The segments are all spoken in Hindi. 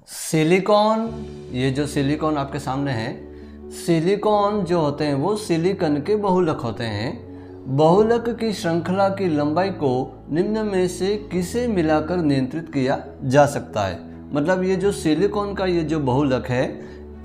सिलिकॉन, ये जो सिलिकॉन आपके सामने है, सिलिकॉन जो होते हैं वो सिलिकॉन के बहुलक होते हैं। बहुलक की श्रृंखला की लंबाई को निम्न में से किसे मिलाकर नियंत्रित किया जा सकता है। मतलब ये जो सिलिकॉन का ये जो बहुलक है,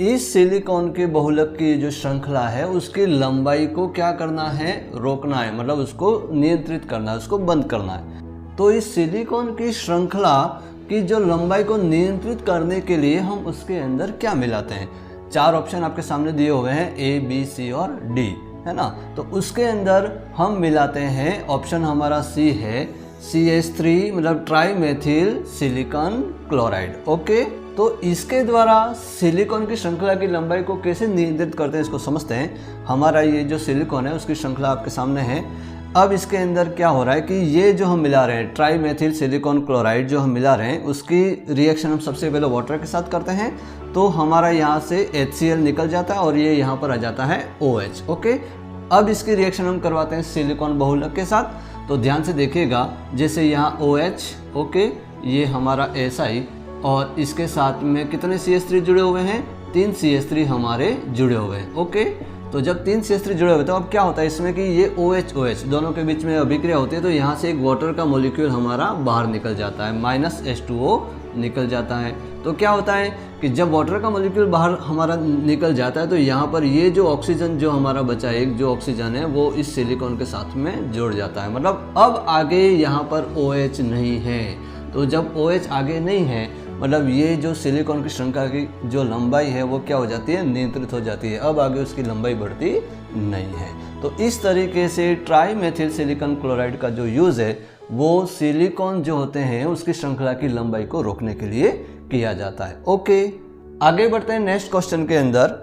इस सिलिकॉन के बहुलक की जो श्रृंखला है उसकी लंबाई को क्या करना है, रोकना है, मतलब उसको नियंत्रित करना है, उसको बंद करना है। तो इस सिलिकॉन की श्रृंखला की जो लंबाई को नियंत्रित करने के लिए हम उसके अंदर क्या मिलाते हैं। 4 ऑप्शन आपके सामने दिए हुए हैं, A, B, C और D, है ना। तो उसके अंदर हम मिलाते हैं, ऑप्शन हमारा C है, CH3 मतलब try methyl silicon chloride. Okay, तो इसके द्वारा सिलिकॉन की श्रृंखला की लंबाई को कैसे नियंत्रित करते हैं इसको समझते हैं। हमारा ये जो सिलिकॉन है उसकी श्रृंखला आपके सामने है। अब इसके अंदर क्या हो रहा है कि ये जो हम मिला रहे हैं ट्राई मेथिल सिलिकॉन क्लोराइड जो हम मिला रहे हैं उसकी रिएक्शन हम सबसे पहले वाटर के साथ करते हैं। तो हमारा यहाँ से HCl निकल जाता है और ये यहाँ पर आ जाता है OH। ओके, अब इसकी रिएक्शन हम करवाते हैं सिलिकॉन बहुलक के साथ। तो ध्यान से देखिएगा, जैसे यहाँ OH, ओके, ये हमारा SI और इसके साथ में कितने CH3 जुड़े हुए हैं, 3 CH3 हमारे जुड़े हुए हैं। ओके, तो जब 3 CH3 जुड़े हुए तो अब क्या होता है इसमें कि ये OH दोनों के बीच में अभिक्रिया होती है, तो यहाँ से एक वाटर का मॉलिक्यूल हमारा बाहर निकल जाता है, -H2O निकल जाता है। तो क्या होता है कि जब वाटर का मॉलिक्यूल बाहर हमारा निकल जाता है तो यहाँ पर ये जो ऑक्सीजन जो हमारा बचा है, एक जो ऑक्सीजन है वो इस सिलिकॉन के साथ में जुड़ जाता है। मतलब अब आगे यहाँ पर OH नहीं है। तो जब OH आगे नहीं है मतलब ये जो सिलिकॉन की श्रृंखला की जो लंबाई है वो क्या हो जाती है, नियंत्रित हो जाती है। अब आगे उसकी लंबाई बढ़ती नहीं है। तो इस तरीके से ट्राई मेथिल सिलिकॉन क्लोराइड का जो यूज़ है वो सिलिकॉन जो होते हैं उसकी श्रृंखला की लंबाई को रोकने के लिए किया जाता है। ओके, आगे बढ़ते हैं नेक्स्ट क्वेश्चन के अंदर।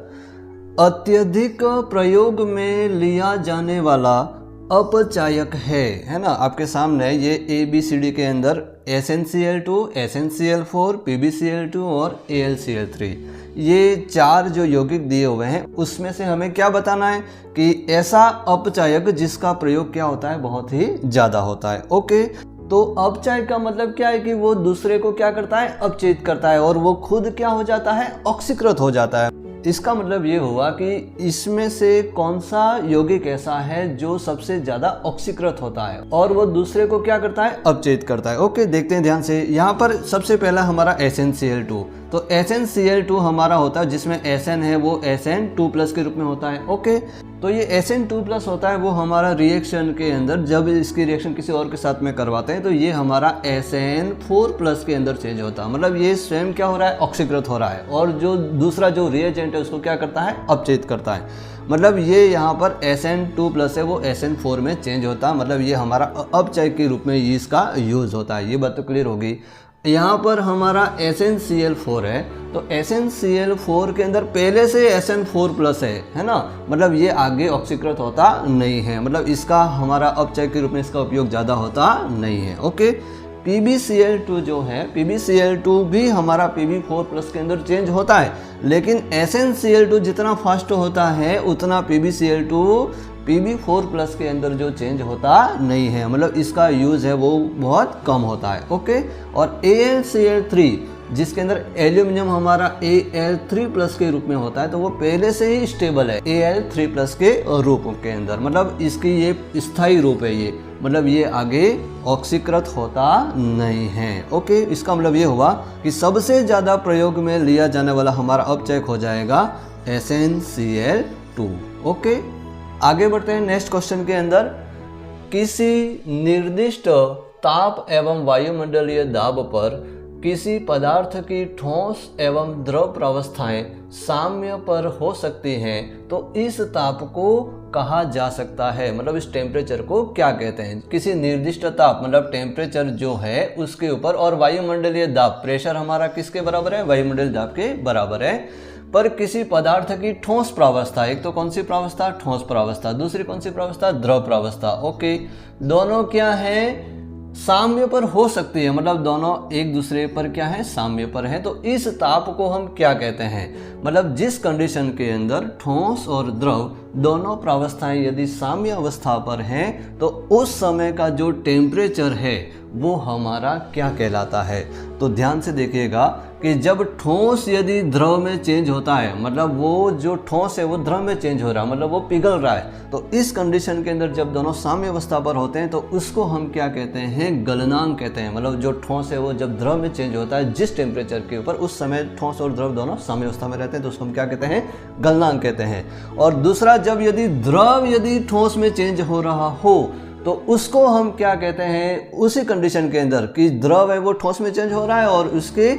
अत्यधिक प्रयोग में लिया जाने वाला अपचायक है ना। आपके सामने ये ABCD के अंदर SnCl2, SnCl4, PbCl2 और AlCl3 ये 4 जो यौगिक दिए हुए हैं उसमें से हमें क्या बताना है कि ऐसा अपचायक जिसका प्रयोग क्या होता है, बहुत ही ज़्यादा होता है। ओके, तो अपचायक का मतलब क्या है कि वो दूसरे को क्या करता है, अपचयित करता है और वो खुद क्या हो जाता है, ऑक्सीकृत हो जाता है। इसका मतलब ये हुआ कि इसमें से कौन सा यौगिक ऐसा है जो सबसे ज़्यादा ऑक्सीकृत होता है और वो दूसरे को क्या करता है, अपचयित करता है। ओके, देखते हैं ध्यान से। यहाँ पर सबसे पहला हमारा SnCl2, तो SnCl2 हमारा होता है जिसमें Sn है वो Sn2+ के रूप में होता है। ओके, तो ये Sn2+ होता है वो हमारा रिएक्शन के अंदर जब इसकी रिएक्शन किसी और के साथ में करवाते हैं तो ये हमारा Sn4+ के अंदर चेंज होता है। मतलब ये स्वयं क्या हो रहा है, ऑक्सीकृत हो रहा है और जो दूसरा जो रिएजेंट है उसको क्या करता है, अपचयित करता है। मतलब ये यहाँ पर Sn2+ है वो Sn4 में चेंज होता है। मतलब ये हमारा अपचयक के रूप में इसका यूज़ होता है। ये बात तो क्लियर होगी। यहाँ पर हमारा SnCl4 है तो SnCl4 के अंदर पहले से Sn4+ है ना। मतलब ये आगे ऑक्सीकृत होता नहीं है, मतलब इसका हमारा अपचयक के रूप में इसका उपयोग ज़्यादा होता नहीं है। ओके, PbCl2 जो है, PbCl2 भी हमारा Pb4+ के अंदर चेंज होता है, लेकिन SnCl2 जितना फास्ट होता है उतना PbCl2 Pb4+ के अंदर जो चेंज होता नहीं है। मतलब इसका यूज़ है वो बहुत कम होता है। ओके, और AlCl3 जिसके अंदर एल्यूमिनियम हमारा Al3+ के रूप में होता है तो वो पहले से ही स्टेबल है Al3+ के रूप के अंदर। मतलब इसकी ये स्थायी रूप है ये, मतलब ये आगे ऑक्सीकृत होता नहीं है। ओके, इसका मतलब ये हुआ कि सबसे ज़्यादा प्रयोग में लिया जाने वाला हमारा अपचयक हो जाएगा SnCl2। ओके, आगे बढ़ते हैं नेक्स्ट क्वेश्चन के अंदर। किसी निर्दिष्ट ताप एवं वायुमंडलीय दाब पर किसी पदार्थ की ठोस एवं द्रव प्रावस्थाएं साम्य पर हो सकती हैं तो इस ताप को कहा जा सकता है। मतलब इस टेम्परेचर को क्या कहते हैं, किसी निर्दिष्ट ताप मतलब टेम्परेचर जो है उसके ऊपर और वायुमंडलीय दाब, प्रेशर हमारा किसके बराबर है, वायुमंडलीय दाब के बराबर है, पर किसी पदार्थ की ठोस प्रावस्था, एक तो कौन सी प्रावस्था, ठोस प्रावस्था, दूसरी कौन सी प्रावस्था, द्रव प्रावस्था। ओके, दोनों क्या है, साम्य पर हो सकती है। मतलब दोनों एक दूसरे पर क्या है, साम्य पर है। तो इस ताप को हम क्या कहते हैं, मतलब जिस कंडीशन के अंदर ठोस और द्रव दोनों प्रावस्थाएं यदि साम्य अवस्था पर हैं तो उस समय का जो टेम्परेचर है वो हमारा क्या कहलाता है। तो ध्यान से देखिएगा कि जब ठोस यदि द्रव में चेंज होता है, मतलब वो जो ठोस है वो द्रव में चेंज हो रहा है, मतलब वो पिघल रहा है, तो इस कंडीशन के अंदर जब दोनों साम्य अवस्था पर होते हैं तो उसको हम क्या कहते हैं, गलनांक कहते हैं। मतलब जो ठोस है वो जब द्रव में चेंज होता है जिस टेम्परेचर के ऊपर, उस समय ठोस और द्रव दोनों साम्य अवस्था में रहते हैं तो उसको हम क्या कहते हैं, गलनांक कहते हैं। और दूसरा, जब यदि द्रव यदि ठोस में चेंज हो रहा हो तो उसको हम क्या कहते हैं, उसी कंडीशन के अंदर कि द्रव है वो ठोस में चेंज हो रहा है और उसके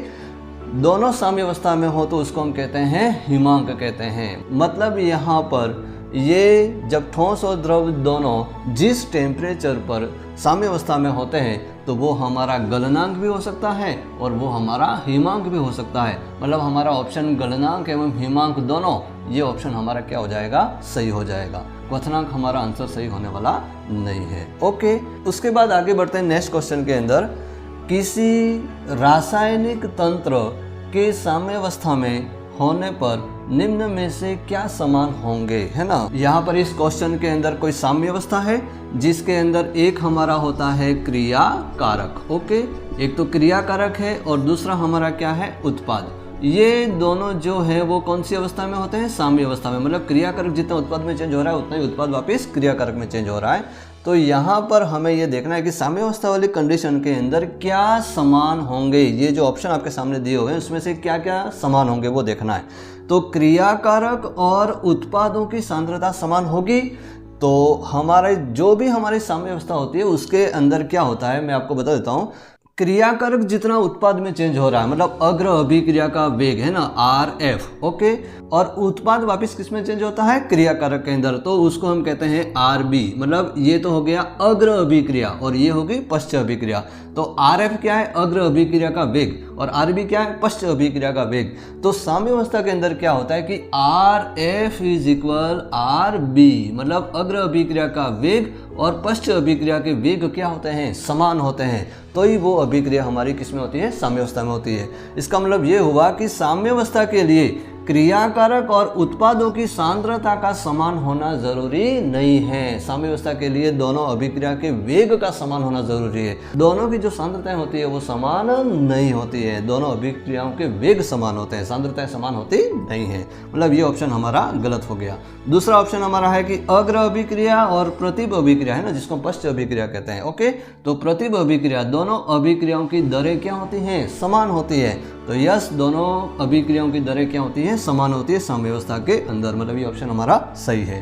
दोनों साम्य अवस्था में हो तो उसको हम कहते हैं हिमांक कहते हैं। मतलब यहाँ पर ये जब ठोस और द्रव दोनों जिस टेम्परेचर पर साम्य अवस्था में होते हैं तो वो हमारा गलनांक भी हो सकता है और वो हमारा हिमांक भी हो सकता है। मतलब हमारा ऑप्शन गलनांक एवं हिमांक दोनों, ये ऑप्शन हमारा क्या हो जाएगा, सही हो जाएगा। क्वथनांक हमारा आंसर सही होने वाला नहीं है। ओके, उसके बाद आगे बढ़ते हैं नेक्स्ट क्वेश्चन के अंदर। किसी रासायनिक तंत्र के साम्यावस्था में होने पर निम्न में से क्या समान होंगे, है ना। यहाँ पर इस क्वेश्चन के अंदर कोई साम्यावस्था है जिसके अंदर एक हमारा होता है क्रिया कारक। ओके, एक तो क्रिया कारक है और दूसरा हमारा क्या है, उत्पाद। ये दोनों जो है वो कौन सी अवस्था में होते हैं, साम्य अवस्था में। मतलब क्रिया कारक जितना उत्पाद में चेंज हो रहा है उतना ही उत्पाद वापस क्रिया कारक में चेंज हो रहा है। तो यहाँ पर हमें ये देखना है कि साम्य अवस्था वाली कंडीशन के अंदर क्या समान होंगे। ये जो ऑप्शन आपके सामने दिए हुए हैं उसमें से क्या क्या समान होंगे वो देखना है। तो क्रिया कारक और उत्पादों की सांद्रता समान होगी तो हमारे जो भी हमारी साम्य अवस्था होती है उसके अंदर क्या होता है मैं आपको बता देता हूँ। क्रिया कारक जितना उत्पाद में चेंज हो रहा है, मतलब अग्र अभिक्रिया का वेग है ना, RF। ओके, और उत्पाद वापस किस में चेंज होता है, क्रिया कारक के अंदर, तो उसको हम कहते हैं RB। मतलब ये तो हो गया अग्र अभिक्रिया और ये हो गई पश्च अभिक्रिया। तो RF क्या है, अग्र अभिक्रिया का वेग, और RB क्या है, पश्च अभिक्रिया का वेग। तो साम्य अवस्था के अंदर क्या होता है कि RF = RB, मतलब अग्र अभिक्रिया का वेग और पश्च अभिक्रिया के वेग क्या होते हैं, समान होते हैं। तो ही वो अभिक्रिया हमारी किस में होती है, साम्य अवस्था में होती है। इसका मतलब ये हुआ कि साम्य अवस्था के लिए क्रिया कारक और उत्पादों की सांद्रता का समान होना जरूरी नहीं है। साम्य अवस्था के लिए दोनों अभिक्रिया के वेग का समान होना जरूरी है। दोनों की जो सांद्रताएं होती है वो समान नहीं होती है। दोनों अभिक्रियाओं के वेग समान होते हैं, सांद्रताएं समान होती नहीं है। मतलब ये ऑप्शन हमारा गलत हो गया। दूसरा ऑप्शन हमारा है कि अग्र अभिक्रिया और प्रतिब अभिक्रिया, है ना, जिसको पश्च अभिक्रिया कहते हैं। ओके, तो प्रतिब अभिक्रिया, दोनों अभिक्रियाओं की दरें क्या होती हैं, समान होती है। तो यस, दोनों अभिक्रियाओं की दरें क्या होती हैं, समान होती है साम्य अवस्था के अंदर। मतलब ये ऑप्शन हमारा सही है।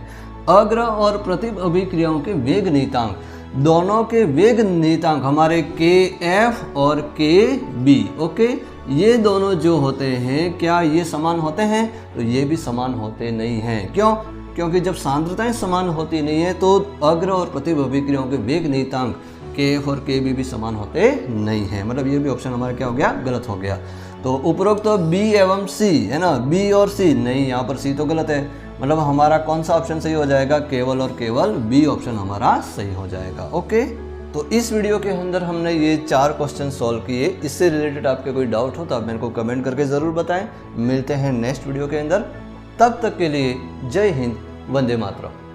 अग्र और प्रतिब अभिक्रियाओं के वेग नियतांक, दोनों के वेग नियतांक हमारे KF और KB। ओके, ये दोनों जो होते हैं क्या ये समान होते हैं, तो ये भी समान होते नहीं हैं। क्यों? क्योंकि जब सांद्रताएं समान होती नहीं है तो अग्र और प्रतिब अभिक्रियाओं के वेग नियतांक KF और KB भी समान होते नहीं हैं। मतलब ये भी ऑप्शन हमारा क्या हो गया, गलत हो गया। तो उपरोक्त तो B एवं C, है ना, B और C नहीं, यहाँ पर C तो गलत है। मतलब हमारा कौन सा ऑप्शन सही हो जाएगा, केवल और केवल B ऑप्शन हमारा सही हो जाएगा। ओके, तो इस वीडियो के अंदर हमने ये 4 क्वेश्चन सॉल्व किए। इससे रिलेटेड आपके कोई डाउट हो तो आप मेरे को कमेंट करके ज़रूर बताएं। मिलते हैं नेक्स्ट वीडियो के अंदर, तब तक के लिए जय हिंद, वंदे मातरम।